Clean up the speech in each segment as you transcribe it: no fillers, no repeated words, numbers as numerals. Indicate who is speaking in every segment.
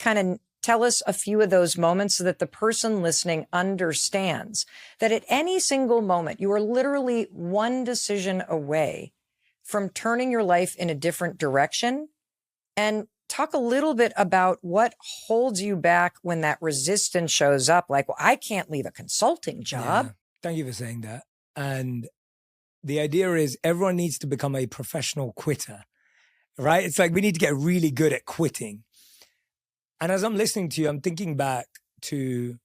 Speaker 1: kind of tell us a few of those moments so that the person listening understands that at any single moment, you are literally one decision away from turning your life in a different direction? And talk a little bit about what holds you back when that resistance shows up. Like, well, I can't leave a consulting job.
Speaker 2: Yeah, thank you for saying that. And the idea is everyone needs to become a professional quitter, right? It's like we need to get really good at quitting. And as I'm listening to you, I'm thinking back to,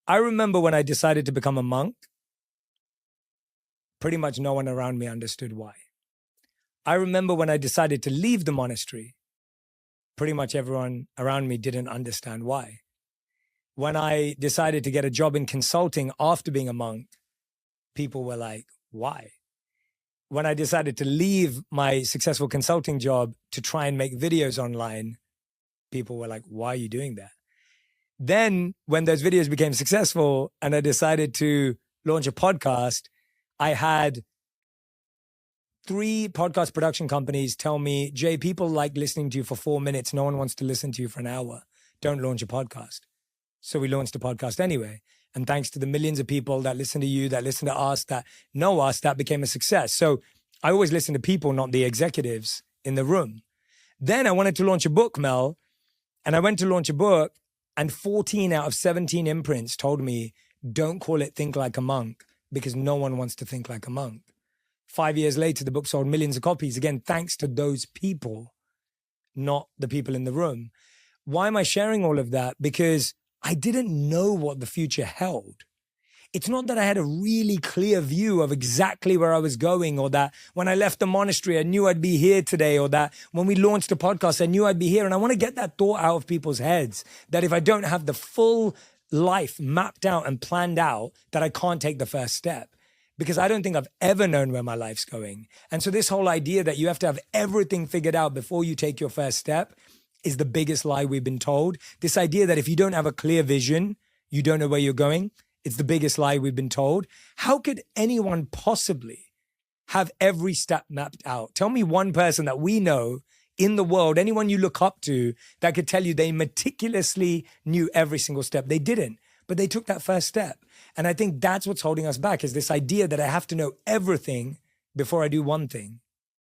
Speaker 2: I remember when I decided to become a monk, pretty much no one around me understood why. I remember when I decided to leave the monastery, pretty much everyone around me didn't understand why. When I decided to get a job in consulting after being a monk, people were like, why? When I decided to leave my successful consulting job to try and make videos online, people were like, why are you doing that? Then when those videos became successful and I decided to launch a podcast, I had 3 podcast production companies tell me, Jay, people like listening to you for 4 minutes. No one wants to listen to you for an hour. Don't launch a podcast. So we launched a podcast anyway. And thanks to the millions of people that listen to you, that listen to us, that know us, that became a success. So I always listen to people, not the executives in the room. Then I wanted to launch a book, Mel. And I went to launch a book and 14 out of 17 imprints told me, don't call it Think Like a Monk because no one wants to think like a monk. 5 years later, the book sold millions of copies. Again, thanks to those people, not the people in the room. Why am I sharing all of that? Because I didn't know what the future held. It's not that I had a really clear view of exactly where I was going, or that when I left the monastery, I knew I'd be here today, or that when we launched the podcast, I knew I'd be here. And I want to get that thought out of people's heads, that if I don't have the full life mapped out and planned out, that I can't take the first step. Because I don't think I've ever known where my life's going. And so this whole idea that you have to have everything figured out before you take your first step is the biggest lie we've been told. This idea that if you don't have a clear vision, you don't know where you're going. It's the biggest lie we've been told. How could anyone possibly have every step mapped out? Tell me one person that we know in the world, anyone you look up to, that could tell you they meticulously knew every single step. They didn't, but they took that first step. And I think that's what's holding us back, is this idea that I have to know everything before I do one thing.